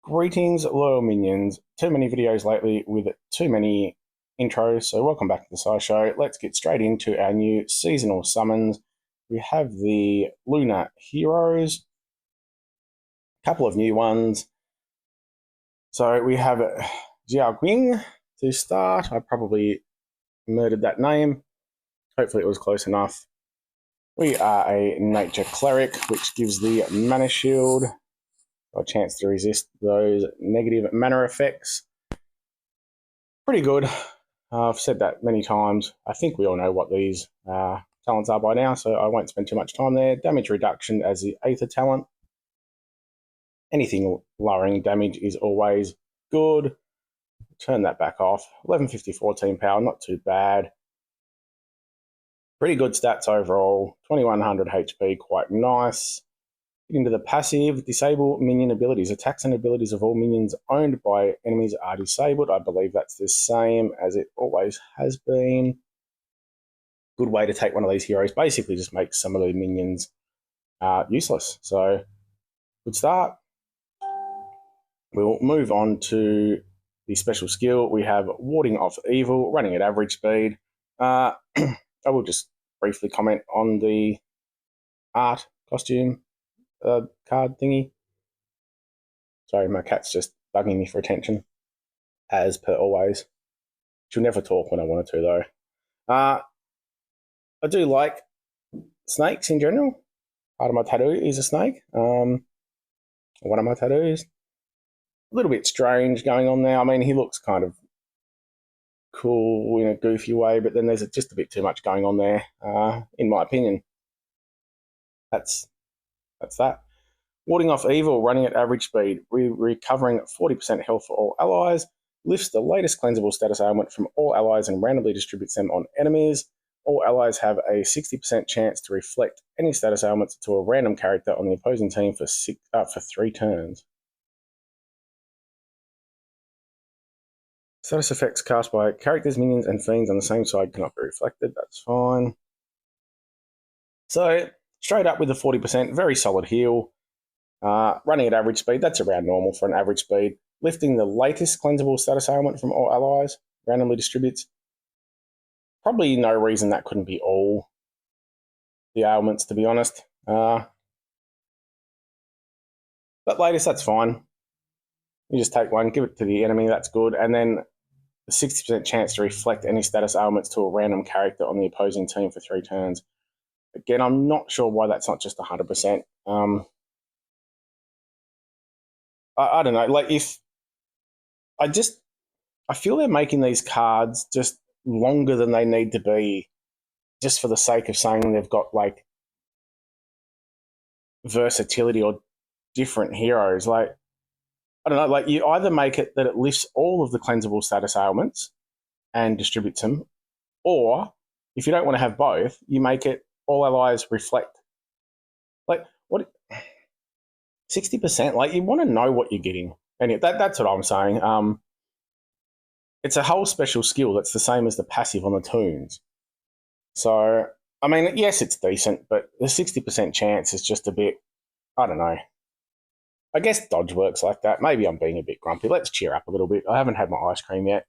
Greetings, loyal minions. Too many videos lately with too many intros, so welcome back to the SciShow. Let's get straight into our new seasonal summons. We have the Lunar Heroes, a couple of new ones. So we have Xiaoqing to start. I probably murdered that name. Hopefully it was close enough. We are a Nature Cleric, which gives the Mana Shield a chance to resist those negative mana effects. Pretty good. I've said that many times. I think we all know what these talents are by now, so I won't spend too much time there. Damage reduction as the Aether talent. Anything lowering damage is always good. Turn that back off. 1150 14 power, not too bad. Pretty good stats overall. 2100 HP, quite nice. Into the passive, disable minion abilities. Attacks and abilities of all minions owned by enemies are disabled. I believe that's the same as it always has been. Good way to take one of these heroes. Basically just makes some of the minions useless. So, good start. We'll move on to the special skill. We have Warding Off Evil, running at average speed. I will just briefly comment on the art costume card thingy. Sorry, my cat's just bugging me for attention, as per always. She'll never talk when I want her to, though. I do like snakes in general. Part of my tattoo is a snake. One of my tattoos. A little bit strange going on there. I mean, he looks kind of cool in a goofy way, but then there's just a bit too much going on there, in my opinion. That's that. Warding Off Evil, running at average speed, recovering 40% health for all allies, lifts the latest cleansable status ailment from all allies and randomly distributes them on enemies. All allies have a 60% chance to reflect any status ailments to a random character on the opposing team for 3 turns. Status effects cast by characters, minions, and fiends on the same side cannot be reflected. That's fine. So, straight up with the 40%, very solid heal. Running at average speed, that's around normal for an average speed. Lifting the latest cleansable status ailment from all allies, randomly distributes. Probably no reason that couldn't be all the ailments, to be honest. But latest, that's fine. You just take one, give it to the enemy, that's good. And then the 60% chance to reflect any status ailments to a random character on the opposing team for 3 turns. Again, I'm not sure why that's not just 100%. I don't know. Like, if I feel they're making these cards just longer than they need to be, just for the sake of saying they've got like versatility or different heroes. Like, I don't know. Like, you either make it that it lifts all of the cleansable status ailments and distributes them, or if you don't want to have both, you make it all allies reflect. Like, what? 60%? Like, you want to know what you're getting. And that's what I'm saying. It's a whole special skill that's the same as the passive on the toons. So, I mean, yes, it's decent, but the 60% chance is just a bit, I don't know. I guess dodge works like that. Maybe I'm being a bit grumpy. Let's cheer up a little bit. I haven't had my ice cream yet.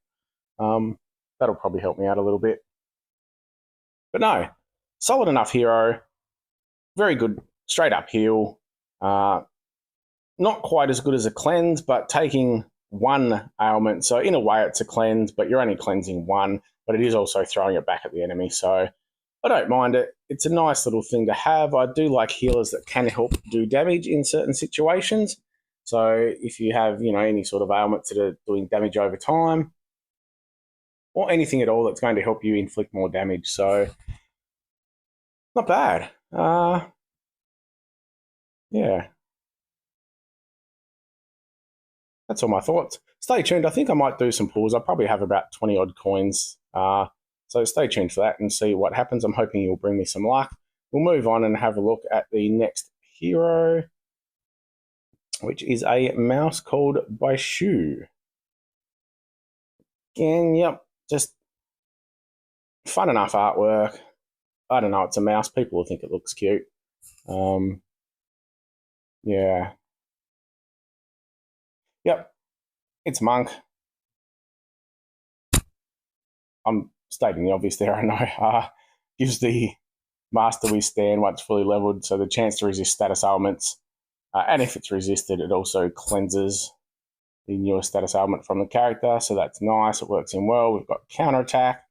That'll probably help me out a little bit. But no, solid enough hero. Very good straight up heal. Not quite as good as a cleanse, but taking one ailment. So in a way it's a cleanse, but you're only cleansing one, but it is also throwing it back at the enemy. So I don't mind it. It's a nice little thing to have. I do like healers that can help do damage in certain situations. So if you have, any sort of ailments that are doing damage over time, or anything at all that's going to help you inflict more damage. So not bad. Yeah. That's all my thoughts. Stay tuned. I think I might do some pulls. I probably have about 20 odd coins. So stay tuned for that and see what happens. I'm hoping you'll bring me some luck. We'll move on and have a look at the next hero, which is a mouse called Baishu. Again, yep, just fun enough artwork. I don't know, it's a mouse. People will think it looks cute. Yeah. Yep, it's Monk. I'm stating the obvious there, I know. Gives the Master Withstand once fully leveled, so the chance to resist status ailments. And if it's resisted, it also cleanses the newer status ailment from the character, so that's nice. It works in well. We've got counterattack.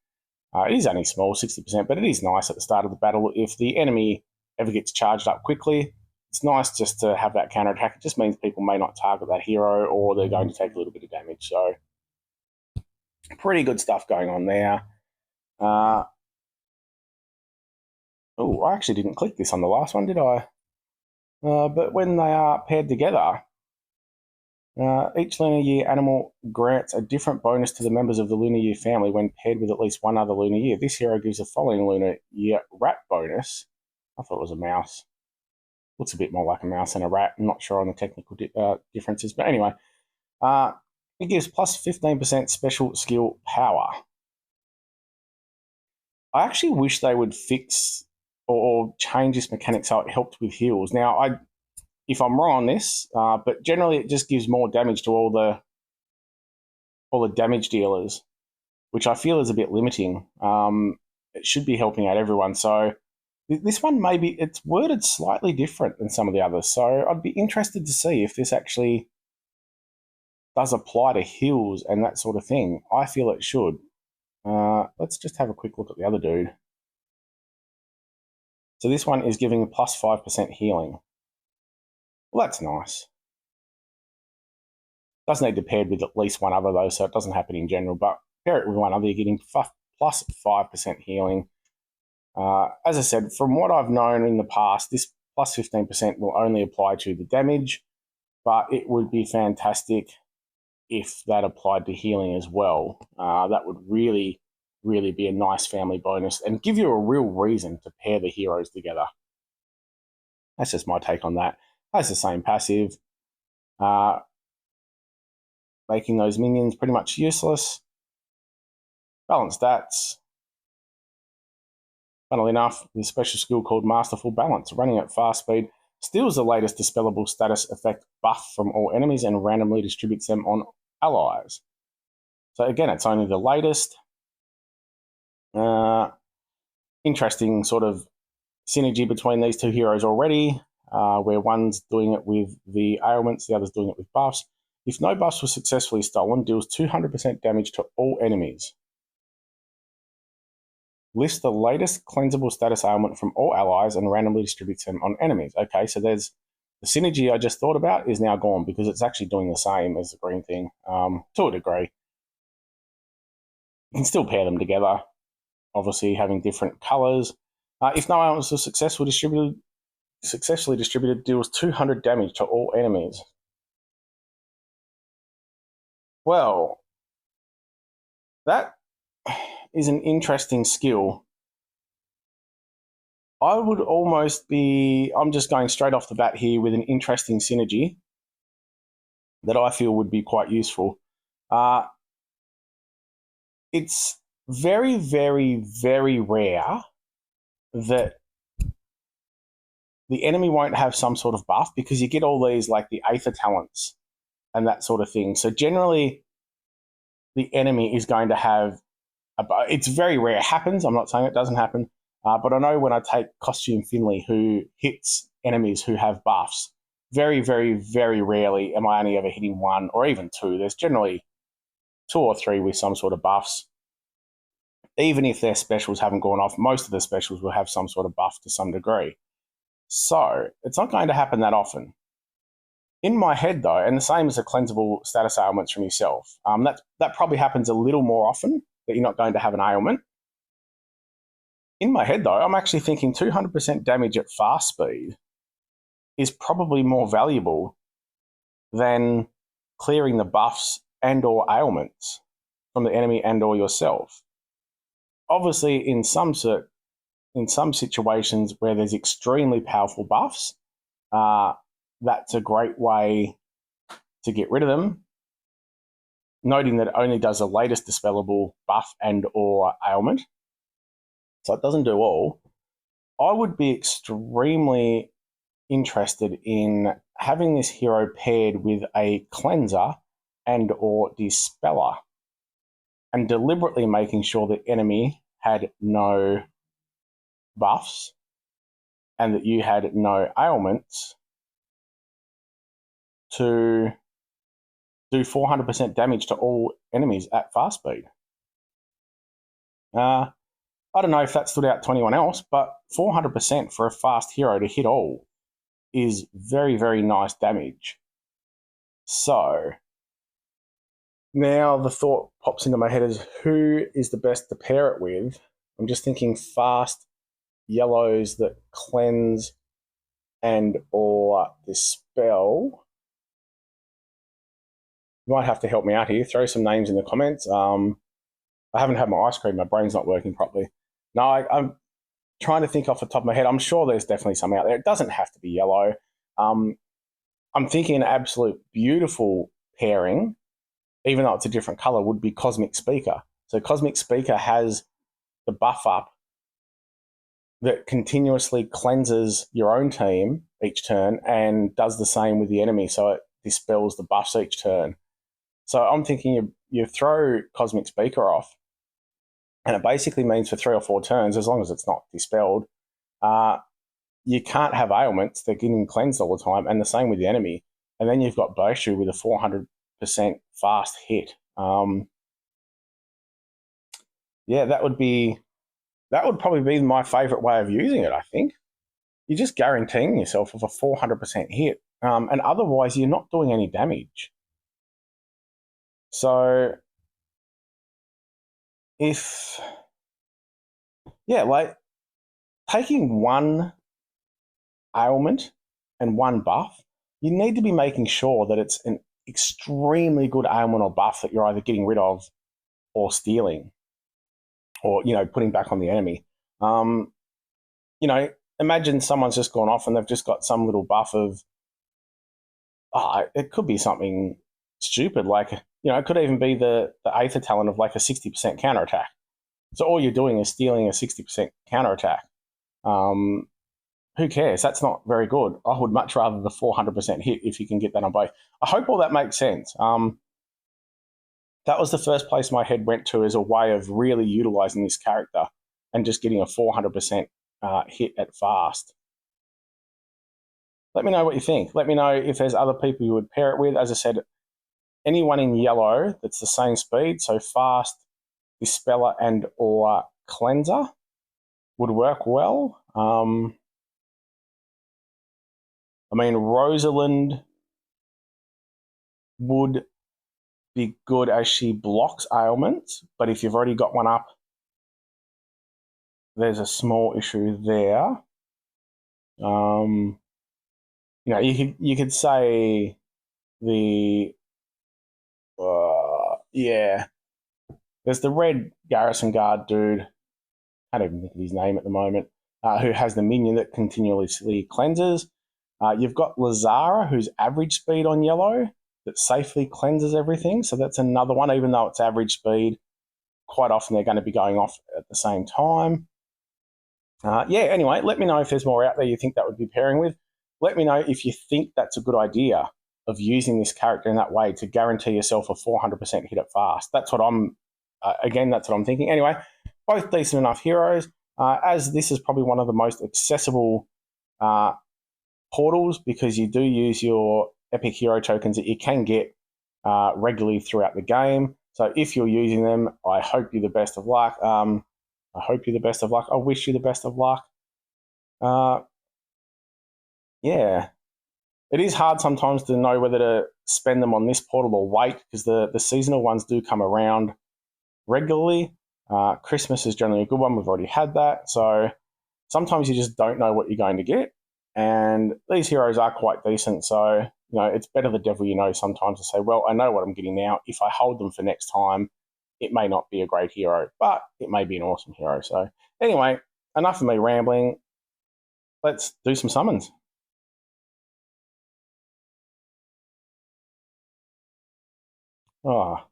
It is only small, 60%, but it is nice at the start of the battle. If the enemy ever gets charged up quickly, it's nice just to have that counterattack. It just means people may not target that hero, or they're going to take a little bit of damage. So pretty good stuff going on there. Oh, I actually didn't click this on the last one, did I? But when they are paired together, each lunar year animal grants a different bonus to the members of the lunar year family when paired with at least one other lunar year. This hero gives the following lunar year rat bonus. I thought it was a mouse. Looks a bit more like a mouse than a rat. I'm not sure on the technical differences. But anyway, it gives plus 15% special skill power. I actually wish they would fix or change this mechanic so it helped with heals. Now, if I'm wrong on this, but generally it just gives more damage to all the damage dealers, which I feel is a bit limiting. It should be helping out everyone. So this one, maybe it's worded slightly different than some of the others. So I'd be interested to see if this actually does apply to heals and that sort of thing. I feel it should. Let's just have a quick look at the other dude. So this one is giving plus 5% healing. Well, that's nice. Doesn't need to pair with at least one other though, so it doesn't happen in general, but pair it with one other, you're getting plus 5% healing. As I said, from what I've known in the past, this plus 15% will only apply to the damage, but it would be fantastic if that applied to healing as well. That would really, really be a nice family bonus and give you a real reason to pair the heroes together. That's just my take on that. That's the same passive. Making those minions pretty much useless. Balance stats. Funnily enough, the special skill called Masterful Balance, running at fast speed, steals the latest dispellable status effect buff from all enemies and randomly distributes them on allies. So again, it's only the latest. Interesting sort of synergy between these two heroes already, where one's doing it with the ailments, the other's doing it with buffs. If no buffs were successfully stolen, deals 200% damage to all enemies. List the latest cleansable status ailment from all allies and randomly distributes them on enemies. Okay, so there's the synergy I just thought about is now gone because it's actually doing the same as the green thing to a degree. You can still pair them together, obviously having different colours. If no ailments are successfully distributed, deals 200 damage to all enemies. Well, that is an interesting skill. I would almost be, I'm just going straight off the bat here with an interesting synergy that I feel would be quite useful. It's very, very, very rare that the enemy won't have some sort of buff because you get all these like the Aether talents and that sort of thing. So generally the enemy is going to have it's very rare. It happens. I'm not saying it doesn't happen. But I know when I take Costume Finley, who hits enemies who have buffs, very, very, very rarely am I only ever hitting one or even two. There's generally 2 or 3 with some sort of buffs. Even if their specials haven't gone off, most of the specials will have some sort of buff to some degree. So it's not going to happen that often. In my head, though, and the same as the cleansable status ailments from yourself, that probably happens a little more often, that you're not going to have an ailment. In my head, though, I'm actually thinking 200% damage at fast speed is probably more valuable than clearing the buffs and or ailments from the enemy and or yourself. Obviously, in some situations where there's extremely powerful buffs, that's a great way to get rid of them. Noting that it only does the latest dispellable buff and or ailment. So it doesn't do all. I would be extremely interested in having this hero paired with a cleanser and or dispeller, and deliberately making sure the enemy had no buffs and that you had no ailments to do 400% damage to all enemies at fast speed. I don't know if that stood out to anyone else, but 400% for a fast hero to hit all is very, very nice damage. So now the thought pops into my head is, who is the best to pair it with? I'm just thinking fast yellows that cleanse and or dispel. You might have to help me out here. Throw some names in the comments. I haven't had my ice cream. My brain's not working properly. No, I'm trying to think off the top of my head. I'm sure there's definitely some out there. It doesn't have to be yellow. I'm thinking an absolute beautiful pairing, even though it's a different color, would be Cosmic Speaker. So Cosmic Speaker has the buff up that continuously cleanses your own team each turn and does the same with the enemy. So it dispels the buffs each turn. So I'm thinking you throw Cosmic Speaker off, and it basically means for 3 or 4 turns, as long as it's not dispelled, you can't have ailments. They're getting cleansed all the time, and the same with the enemy. And then you've got Baishu with a 400% fast hit. Yeah, that would probably be my favourite way of using it, I think. You're just guaranteeing yourself of a 400% hit, and otherwise you're not doing any damage. So like taking one ailment and one buff, you need to be making sure that it's an extremely good ailment or buff that you're either getting rid of or stealing or, putting back on the enemy. Imagine someone's just gone off and they've just got some little buff of, it could be something stupid, like, it could even be the Aether talent of like a 60% counterattack. So all you're doing is stealing a 60% counterattack. Who cares? That's not very good. I would much rather the 400% hit if you can get that on both. I hope all that makes sense. That was the first place my head went to as a way of really utilizing this character and just getting a 400% hit at fast. Let me know what you think. Let me know if there's other people you would pair it with. As I said, anyone in yellow that's the same speed, so fast, dispeller and or cleanser, would work well. Rosalind would be good as she blocks ailments, but if you've already got one up, there's a small issue there. You could say the there's the red garrison guard dude. I don't even think of his name at the moment. Who has the minion that continuously cleanses. You've got Lazara, who's average speed on yellow, that safely cleanses everything. So that's another one, even though it's average speed, quite often they're going to be going off at the same time. Anyway, let me know if there's more out there you think that would be pairing with. Let me know if you think that's a good idea of using this character in that way to guarantee yourself a 400% hit at fast. That's what I'm thinking. Anyway, both decent enough heroes. As this is probably one of the most accessible portals, because you do use your epic hero tokens that you can get regularly throughout the game. So if you're using them, I hope you the best of luck. I wish you the best of luck. It is hard sometimes to know whether to spend them on this portal or wait, because the seasonal ones do come around regularly. Christmas is generally a good one. We've already had that. So sometimes you just don't know what you're going to get. And these heroes are quite decent. So, it's better the devil you know sometimes to say, well, I know what I'm getting now. If I hold them for next time, it may not be a great hero, but it may be an awesome hero. So anyway, enough of me rambling. Let's do some summons. I'll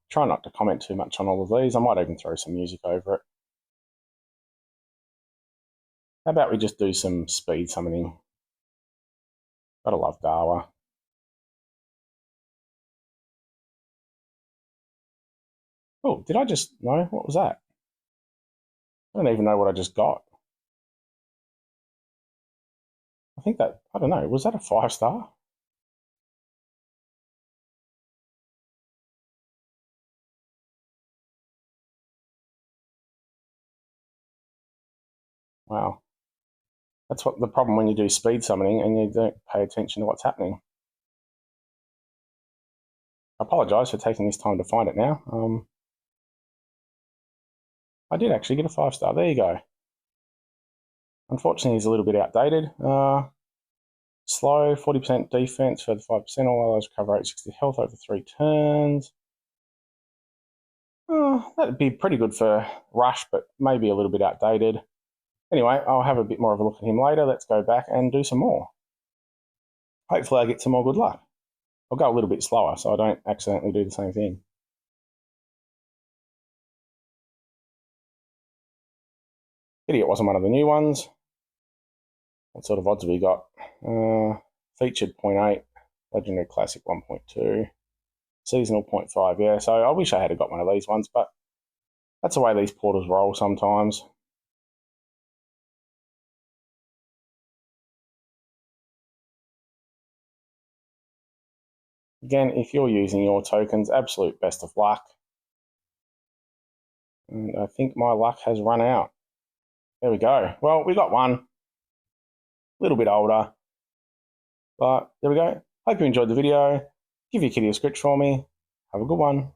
try not to comment too much on all of these. I might even throw some music over it. How about we just do some speed summoning? Gotta love Dawa. Oh, did I just... No, what was that? I don't even know what I just got. I think that... I don't know. Was that a 5-star? Wow. That's what the problem when you do speed summoning and you don't pay attention to what's happening. I apologise for taking this time to find it now. I did actually get a 5-star. There you go. Unfortunately, he's a little bit outdated. Slow, 40% defense for the 5%. All allies recover 860 health over 3 turns. That'd be pretty good for Rush, but maybe a little bit outdated. Anyway, I'll have a bit more of a look at him later. Let's go back and do some more. Hopefully I get some more good luck. I'll go a little bit slower so I don't accidentally do the same thing. Pity it wasn't one of the new ones. What sort of odds have we got? Featured 0.8, Legendary Classic 1.2, Seasonal 0.5. Yeah, so I wish I had got one of these ones, but that's the way these portals roll sometimes. Again, if you're using your tokens, absolute best of luck. And I think my luck has run out. There we go. Well, we got one. A little bit older. But there we go. Hope you enjoyed the video. Give your kitty a scritch for me. Have a good one.